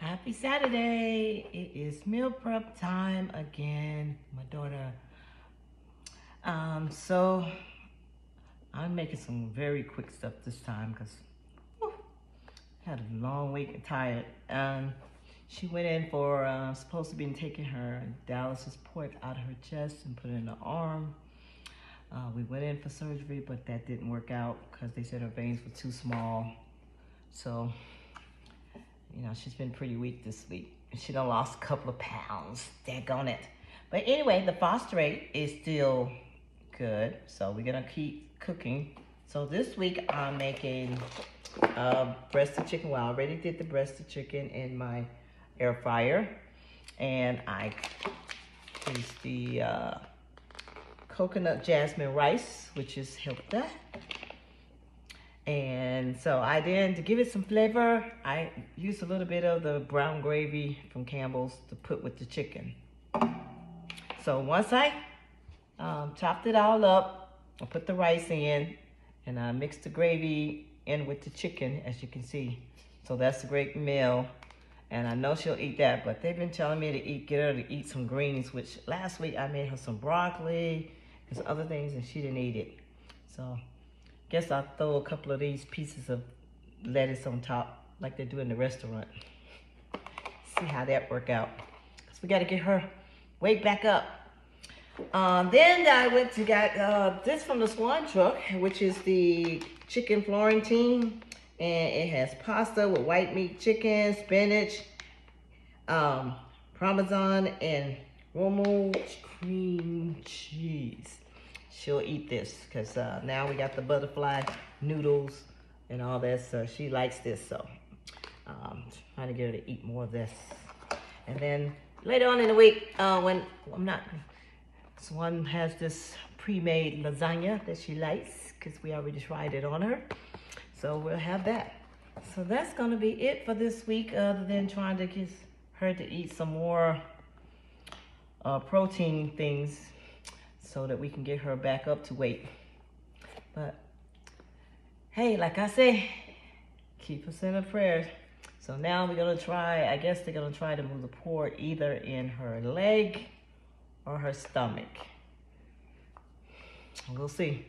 Happy Saturday. It is meal prep time again, my daughter. So I'm making some very quick stuff this time because had a long week and tired. She went in for, supposed to be taking her dialysis port out of her chest and put it in the arm. We went in for surgery, but that didn't work out because they said her veins were too small. So, you know, she's been pretty weak this week. She done lost a couple of pounds. Daggone it. But anyway, the phosphate is still good. So we're gonna keep cooking. So this week I'm making breast of chicken. Well, I already did the breast of chicken in my air fryer. And I used the coconut jasmine rice, which is healthy. And so I then, to give it some flavor, I used a little bit of the brown gravy from Campbell's to put with the chicken. So once I chopped it all up, I put the rice in, and I mixed the gravy in with the chicken, as you can see. So that's a great meal, and I know she'll eat that, but they've been telling me to get her to eat some greens, which last week I made her some broccoli and some other things, and she didn't eat it. So guess I'll throw a couple of these pieces of lettuce on top like they do in the restaurant. See how that work out. Because we got to get her weight back up. Then I went to get this from the Swan truck, which is the chicken Florentine. And it has pasta with white meat chicken, spinach, Parmesan, and Romo cream cheese. She'll eat this because now we got the butterfly noodles and all that, so she likes this. So trying to get her to eat more of this. And then later on in the week, when Swan has this pre-made lasagna that she likes because we already tried it on her. So we'll have that. So that's gonna be it for this week, other than trying to get her to eat some more protein things, so that we can get her back up to weight. But hey, like I say, keep us in our prayers. So now we're gonna try, I guess they're gonna try to move the port either in her leg or her stomach. We'll see.